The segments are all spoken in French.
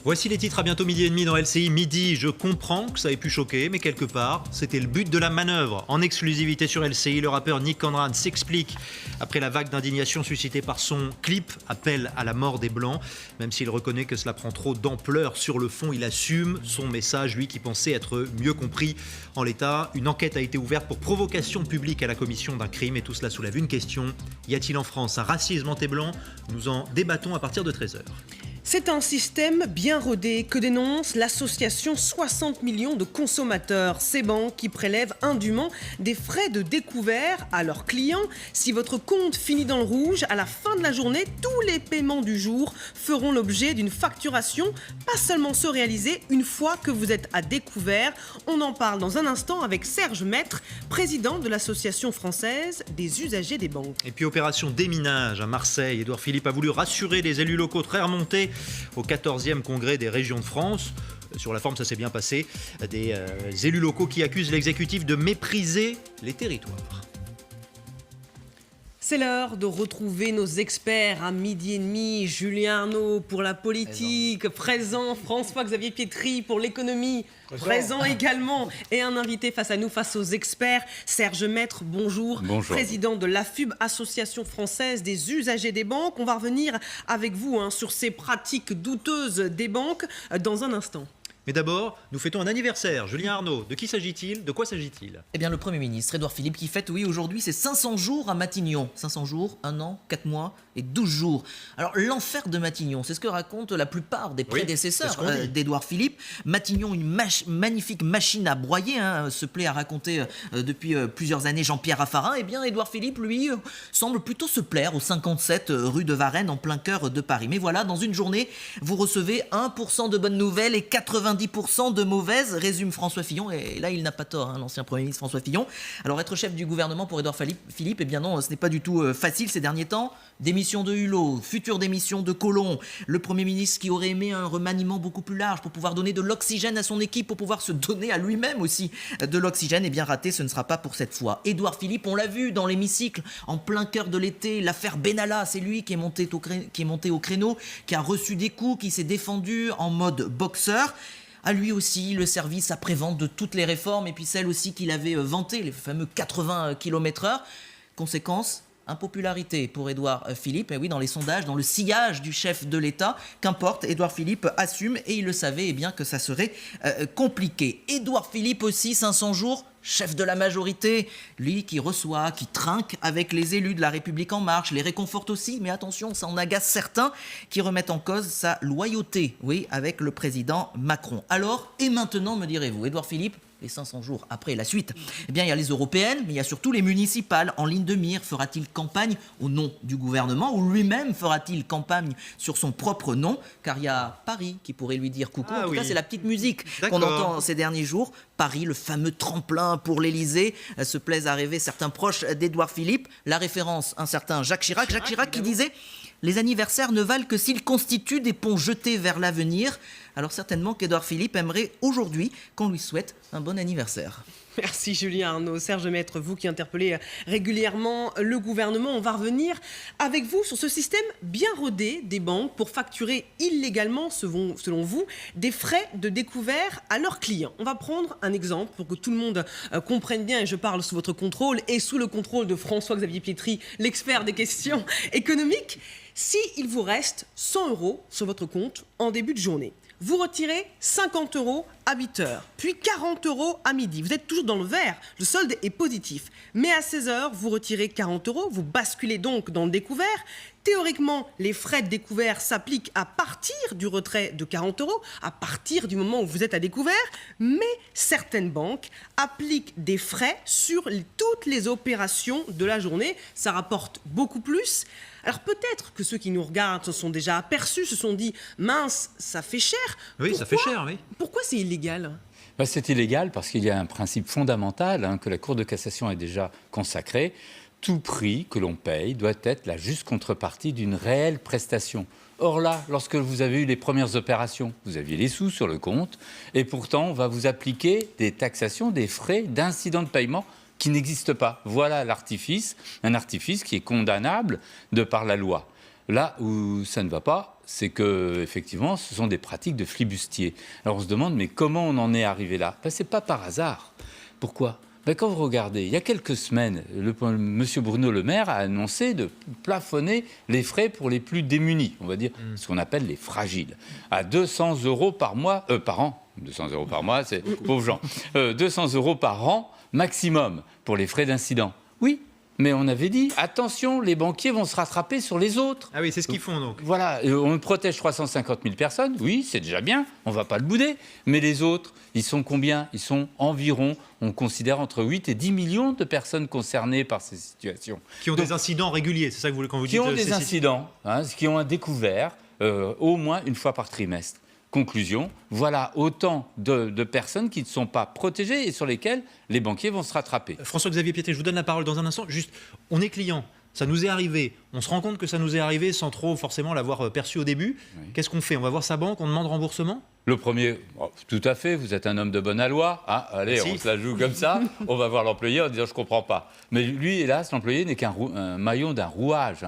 Voici les titres à bientôt midi et demi dans LCI Midi. Je comprends que ça ait pu choquer, mais quelque part, c'était le but de la manœuvre. En exclusivité sur LCI, le rappeur Nick Conrad s'explique après la vague d'indignation suscitée par son clip Appel à la mort des Blancs. Même s'il reconnaît que cela prend trop d'ampleur sur le fond, il assume son message, lui qui pensait être mieux compris. En l'état, une enquête a été ouverte pour provocation publique à la commission d'un crime et tout cela soulève une question. Y a-t-il en France un racisme anti-blanc ? Nous en débattons à partir de 13h. C'est un système bien rodé que dénonce l'association 60 millions de consommateurs. Ces banques qui prélèvent indûment des frais de découvert à leurs clients. Si votre compte finit dans le rouge, à la fin de la journée, tous les paiements du jour feront l'objet d'une facturation, pas seulement ceux réalisés une fois que vous êtes à découvert. On en parle dans un instant avec Serge Maître, président de l'association française des usagers des banques. Et puis opération déminage à Marseille. Édouard Philippe a voulu rassurer les élus locaux très remontés au 14e congrès des régions de France. Sur la forme, ça s'est bien passé. Des élus locaux qui accusent l'exécutif de mépriser les territoires. C'est l'heure de retrouver nos experts à midi et demi. Julien Arnaud pour la politique, présent. François-Xavier Pietri pour l'économie, présent également. Et un invité face à nous, face aux experts, Serge Maître, bonjour. Bonjour. Président de l'AFUB, Association française des usagers des banques. On va revenir avec vous sur ces pratiques douteuses des banques dans un instant. Mais d'abord, nous fêtons un anniversaire. Julien Arnaud, de qui s'agit-il ? De quoi s'agit-il ? Eh bien, le Premier ministre, Édouard Philippe, qui fête, oui, aujourd'hui, ses 500 jours à Matignon. 500 jours, 1 an, 4 mois et 12 jours. Alors, l'enfer de Matignon, c'est ce que racontent la plupart des prédécesseurs d'Édouard Philippe. Matignon, une magnifique machine à broyer, se plaît à raconter depuis plusieurs années Jean-Pierre Raffarin. Eh bien, Édouard Philippe, lui, semble plutôt se plaire au 57 rue de Varennes, en plein cœur de Paris. Mais voilà, dans une journée, vous recevez 1% de bonnes nouvelles et 90% de mauvaises, résume François Fillon. Et là, il n'a pas tort, l'ancien Premier ministre François Fillon. Alors, être chef du gouvernement pour Édouard Philippe, eh bien non, ce n'est pas du tout facile ces derniers temps. Démission de Hulot, future démission de Collomb, le Premier ministre qui aurait aimé un remaniement beaucoup plus large pour pouvoir donner de l'oxygène à son équipe, pour pouvoir se donner à lui-même aussi de l'oxygène, eh bien raté, ce ne sera pas pour cette fois. Édouard Philippe, on l'a vu dans l'hémicycle, en plein cœur de l'été, l'affaire Benalla, c'est lui qui est monté au créneau, qui a reçu des coups, qui s'est défendu en mode boxeur. À lui aussi, le service après-vente de toutes les réformes, et puis celle aussi qu'il avait vantées, les fameux 80 km/h. Conséquence, impopularité pour Édouard Philippe. Et oui, dans les sondages, dans le sillage du chef de l'État, qu'importe, Édouard Philippe assume, et il le savait bien que ça serait compliqué. Édouard Philippe aussi, 500 jours, chef de la majorité, lui qui reçoit, qui trinque avec les élus de la République En Marche, les réconforte aussi, mais attention, ça en agace certains qui remettent en cause sa loyauté, oui, avec le président Macron. Alors, et maintenant, me direz-vous, Édouard Philippe, les 500 jours après la suite, eh bien, il y a les européennes, mais il y a surtout les municipales en ligne de mire. Fera-t-il campagne au nom du gouvernement ou lui-même fera-t-il campagne sur son propre nom ? Car il y a Paris qui pourrait lui dire coucou. En tout cas, c'est la petite musique qu'on entend ces derniers jours. Paris, le fameux tremplin pour l'Élysée, se plaisent à rêver certains proches d'Édouard Philippe. La référence, un certain Jacques Chirac. Jacques Chirac qui disait « Les anniversaires ne valent que s'ils constituent des ponts jetés vers l'avenir ». Alors certainement qu'Édouard Philippe aimerait aujourd'hui qu'on lui souhaite un bon anniversaire. Merci Julien Arnaud. Serge Maître, vous qui interpellez régulièrement le gouvernement, on va revenir avec vous sur ce système bien rodé des banques pour facturer illégalement, selon vous, des frais de découvert à leurs clients. On va prendre un exemple pour que tout le monde comprenne bien, et je parle sous votre contrôle et sous le contrôle de François-Xavier Pietri, l'expert des questions économiques. Si il vous reste 100 € sur votre compte en début de journée, vous retirez 50 € à 8 h, puis 40 € à midi. Vous êtes toujours dans le vert, le solde est positif. Mais à 16 h, vous retirez 40 €, vous basculez donc dans le découvert. Théoriquement, les frais de découvert s'appliquent à partir du retrait de 40 €, à partir du moment où vous êtes à découvert, mais certaines banques appliquent des frais sur toutes les opérations de la journée. Ça rapporte beaucoup plus. Alors peut-être que ceux qui nous regardent se sont déjà aperçus, se sont dit « mince, ça fait cher ». Oui, ça fait cher, oui. Pourquoi c'est illégal ? C'est illégal parce qu'il y a un principe fondamental que la Cour de cassation a déjà consacré. Tout prix que l'on paye doit être la juste contrepartie d'une réelle prestation. Or là, lorsque vous avez eu les premières opérations, vous aviez les sous sur le compte et pourtant on va vous appliquer des taxations, des frais d'incident de paiement qui n'existe pas. Voilà l'artifice, un artifice qui est condamnable de par la loi. Là où ça ne va pas, c'est que effectivement, ce sont des pratiques de flibustiers. Alors on se demande, mais comment on en est arrivé là? C'est pas par hasard. Pourquoi? Quand vous regardez, il y a quelques semaines, M. Bruno Le Maire a annoncé de plafonner les frais pour les plus démunis, on va dire ce qu'on appelle les fragiles, à 200 € par mois, par an. 200 € par mois, c'est pauvres gens. 200 € par an maximum pour les frais d'incident. Oui. Mais on avait dit, attention, les banquiers vont se rattraper sur les autres. Ah oui, c'est ce qu'ils font donc. Voilà, on protège 350 000 personnes, oui, c'est déjà bien, on ne va pas le bouder. Mais les autres, ils sont combien? Ils sont environ, on considère, entre 8 et 10 millions de personnes concernées par ces situations. Qui ont des incidents réguliers, c'est ça que vous quand vous dites? Qui ont des incidents, qui ont un découvert au moins une fois par trimestre. Conclusion, voilà autant de personnes qui ne sont pas protégées et sur lesquelles les banquiers vont se rattraper. François-Xavier Piettet, je vous donne la parole dans un instant. Juste, on est client, ça nous est arrivé, on se rend compte que ça nous est arrivé sans trop forcément l'avoir perçu au début. Oui. Qu'est-ce qu'on fait? On va voir sa banque, on demande remboursement? Le premier, tout à fait, vous êtes un homme de bonne aloi. Allez, on se la joue comme ça. On va voir l'employé en disant « je ne comprends pas ». Mais lui, hélas, l'employé n'est qu'un maillon d'un rouage.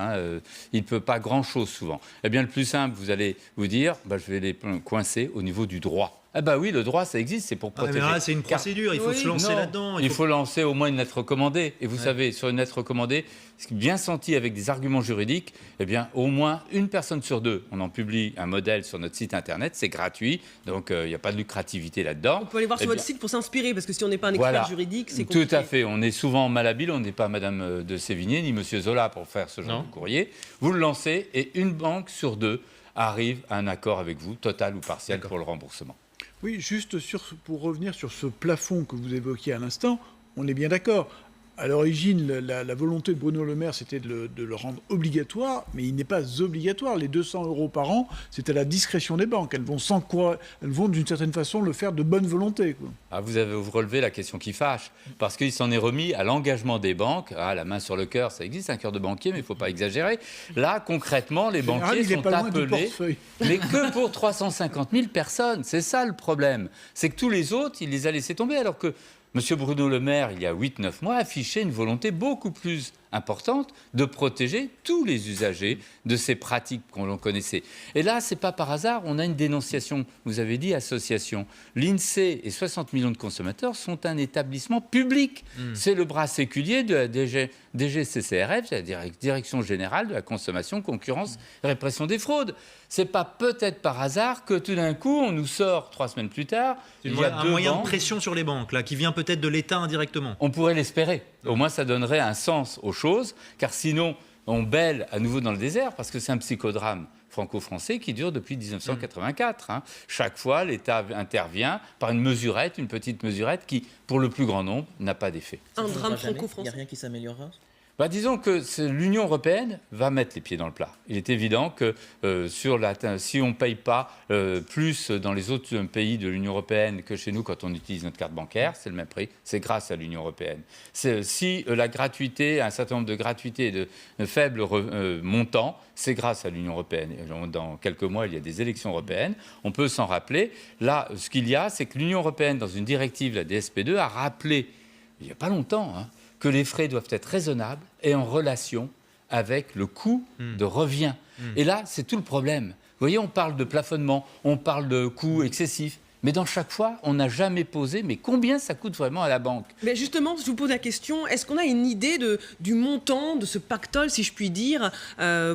Il ne peut pas grand-chose souvent. Eh bien, le plus simple, vous allez vous dire je vais les coincer au niveau du droit. Oui, le droit, ça existe, c'est pour protéger. Mais là, c'est une procédure, il faut se lancer là-dedans. Il faut lancer au moins une lettre recommandée. Et vous savez, sur une lettre recommandée, bien sentie avec des arguments juridiques, eh bien, au moins une personne sur deux, on en publie un modèle sur notre site internet, c'est gratuit, donc il n'y a pas de lucrativité là-dedans. On peut aller voir sur votre site pour s'inspirer, parce que si on n'est pas un expert juridique, c'est compliqué. Tout à fait, on est souvent malhabile, on n'est pas Madame de Sévigné ni Monsieur Zola pour faire ce genre de courrier. Vous le lancez et une banque sur deux arrive à un accord avec vous, total ou partiel, pour le remboursement. Oui, juste pour revenir sur ce plafond que vous évoquiez à l'instant, on est bien d'accord. À l'origine, la volonté de Bruno Le Maire, c'était de le rendre obligatoire, mais il n'est pas obligatoire. Les 200 € par an, c'est à la discrétion des banques. Elles vont d'une certaine façon le faire de bonne volonté, quoi. Vous relevez la question qui fâche, parce qu'il s'en est remis à l'engagement des banques. La main sur le cœur, ça existe, un cœur de banquier, mais il ne faut pas exagérer. Là, concrètement, les banquiers sont appelés, mais que pour 350 000 personnes. C'est ça le problème. C'est que tous les autres, il les a laissés tomber, alors que M. Bruno Le Maire, il y a 8-9 mois, affichait une volonté beaucoup plus importante de protéger tous les usagers de ces pratiques qu'on connaissait. Et là, ce n'est pas par hasard, on a une dénonciation, vous avez dit association. L'INSEE et 60 millions de consommateurs sont un établissement public. C'est le bras séculier de la DGCCRF, la Direction Générale de la Consommation, Concurrence et Répression des Fraudes. Ce n'est pas peut-être par hasard que tout d'un coup, on nous sort 3 semaines plus tard. Il y a un moyen de pression sur les banques, là, qui vient peut-être de l'État indirectement. On pourrait l'espérer. Au moins, ça donnerait un sens aux choses, car sinon, on bêle à nouveau dans le désert, parce que c'est un psychodrame franco-français qui dure depuis 1984. Chaque fois, l'État intervient par une mesurette, une petite mesurette, qui, pour le plus grand nombre, n'a pas d'effet. Un drame franco-français. Il n'y a rien qui s'améliorera? Disons que l'Union européenne va mettre les pieds dans le plat. Il est évident que si on ne paye pas plus dans les autres pays de l'Union européenne que chez nous quand on utilise notre carte bancaire, c'est le même prix, c'est grâce à l'Union européenne. Si la gratuité, un certain nombre de gratuités de faibles montants, c'est grâce à l'Union européenne. Dans quelques mois, il y a des élections européennes, on peut s'en rappeler. Là, ce qu'il y a, c'est que l'Union européenne, dans une directive, la DSP2, a rappelé, il n'y a pas longtemps, que les frais doivent être raisonnables et en relation avec le coût de revient. Et là, c'est tout le problème. Vous voyez, on parle de plafonnement, on parle de coûts excessifs, mais dans chaque fois, on n'a jamais posé, mais combien ça coûte vraiment à la banque? Mais justement, je vous pose la question, est-ce qu'on a une idée du montant de ce pactole, si je puis dire,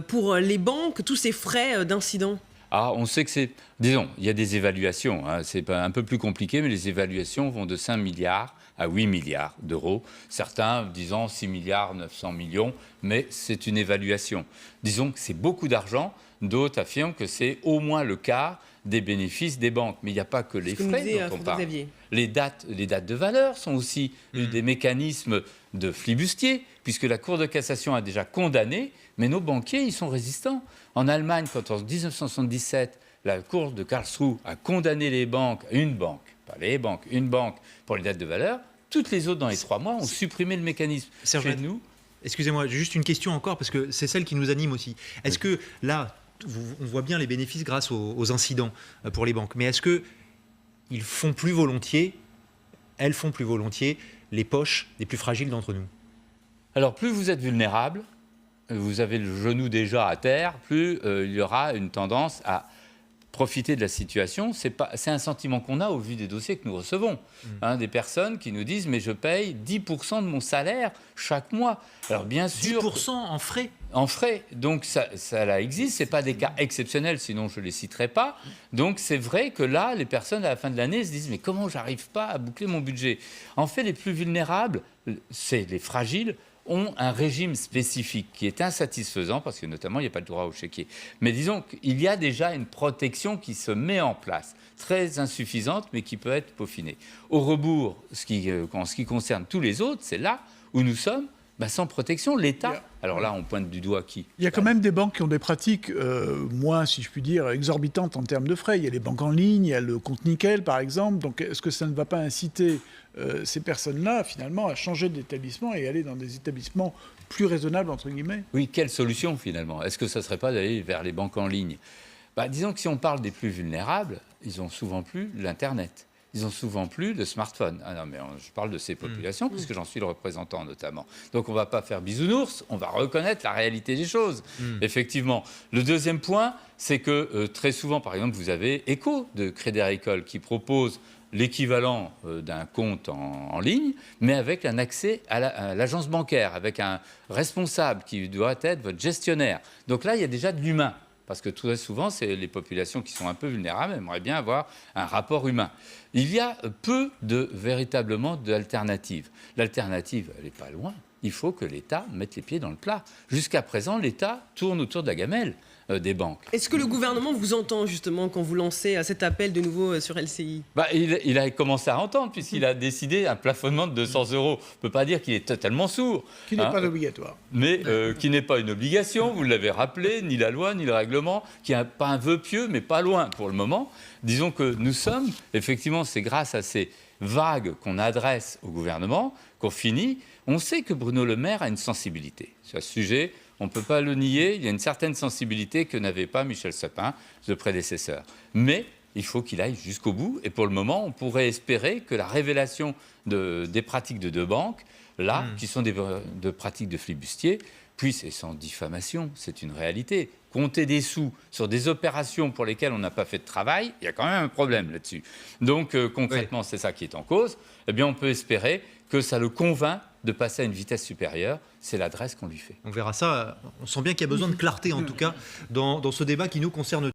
pour les banques, tous ces frais d'incident? On sait que c'est... Disons, il y a des évaluations, c'est un peu plus compliqué, mais les évaluations vont de 5 milliards à 8 milliards d'euros. Certains disant 6 milliards 900 millions, mais c'est une évaluation. Disons que c'est beaucoup d'argent, d'autres affirment que c'est au moins le quart des bénéfices des banques. Mais il n'y a pas que les frais dont on parle. Les dates de valeur sont aussi des mécanismes de flibustier, puisque la Cour de cassation a déjà condamné, mais nos banquiers, ils sont résistants. En Allemagne, quand en 1977, la Cour de Karlsruhe a condamné les banques, une banque, pas les banques, une banque pour les dates de valeur, toutes les autres, dans les 3 mois, ont supprimé le mécanisme. Serge, nous, excusez-moi, juste une question encore, parce que c'est celle qui nous anime aussi. Est-ce que là, on voit bien les bénéfices grâce aux incidents pour les banques, mais est-ce qu'ils font plus volontiers, elles font plus volontiers les poches des plus fragiles d'entre nous? Alors, plus vous êtes vulnérable, vous avez le genou déjà à terre, plus il y aura une tendance à profiter de la situation. C'est un sentiment qu'on a au vu des dossiers que nous recevons. Des personnes qui nous disent « mais je paye 10% de mon salaire chaque mois ». Alors bien sûr... 10% en frais ? En frais. Donc ça là existe. Ce n'est pas des cas exceptionnels, sinon je ne les citerai pas. Donc c'est vrai que là, les personnes à la fin de l'année se disent « mais comment j'arrive pas à boucler mon budget ?» En fait, les plus vulnérables, c'est les fragiles, ont un régime spécifique qui est insatisfaisant parce que notamment il n'y a pas le droit au chéquier. Mais disons qu'il y a déjà une protection qui se met en place, très insuffisante mais qui peut être peaufinée. Au rebours, en ce qui concerne tous les autres, c'est là où nous sommes sans protection. L'État, alors là on pointe du doigt qui ? Il y a quand même des banques qui ont des pratiques moins, si je puis dire, exorbitantes en termes de frais. Il y a les banques en ligne, il y a le compte nickel par exemple. Donc est-ce que ça ne va pas inciter ces personnes-là, finalement, à changer d'établissement et aller dans des établissements plus raisonnables, entre guillemets ? Oui, quelle solution, finalement ? Est-ce que ça ne serait pas d'aller vers les banques en ligne ? Disons que si on parle des plus vulnérables, ils ont souvent plus l'Internet. Ils ont souvent plus le smartphone. Ah non, mais je parle de ces populations, puisque j'en suis le représentant, notamment. Donc on ne va pas faire bisounours, on va reconnaître la réalité des choses, effectivement. Le deuxième point, c'est que très souvent, par exemple, vous avez Eco de Crédit Agricole qui propose l'équivalent d'un compte en ligne, mais avec un accès à l'agence bancaire, avec un responsable qui doit être votre gestionnaire. Donc là, il y a déjà de l'humain, parce que très souvent, c'est les populations qui sont un peu vulnérables, aimeraient bien avoir un rapport humain. Il y a peu véritablement d'alternatives. L'alternative, elle n'est pas loin. Il faut que l'État mette les pieds dans le plat. Jusqu'à présent, l'État tourne autour de la gamelle des banques. Est-ce que le gouvernement vous entend justement quand vous lancez cet appel de nouveau sur LCI ? Il a commencé à entendre puisqu'il a décidé un plafonnement de 200 €. On ne peut pas dire qu'il est totalement sourd. Qui n'est pas obligatoire. Mais qui n'est pas une obligation, vous l'avez rappelé, ni la loi, ni le règlement, qui n'est pas un vœu pieux, mais pas loin pour le moment. Disons que nous sommes, effectivement, c'est grâce à ces vagues qu'on adresse au gouvernement qu'on finit. On sait que Bruno Le Maire a une sensibilité sur ce sujet. On ne peut pas le nier, il y a une certaine sensibilité que n'avait pas Michel Sapin, le prédécesseur. Mais il faut qu'il aille jusqu'au bout. Et pour le moment, on pourrait espérer que la révélation des pratiques de deux banques, là, qui sont de pratiques de flibustiers, puisse, et sans diffamation, c'est une réalité, compter des sous sur des opérations pour lesquelles on n'a pas fait de travail, il y a quand même un problème là-dessus. Donc concrètement, c'est ça qui est en cause. Eh bien, on peut espérer que ça le convainc de passer à une vitesse supérieure. C'est l'adresse qu'on lui fait. On verra ça. On sent bien qu'il y a besoin de clarté, en tout cas, dans ce débat qui nous concerne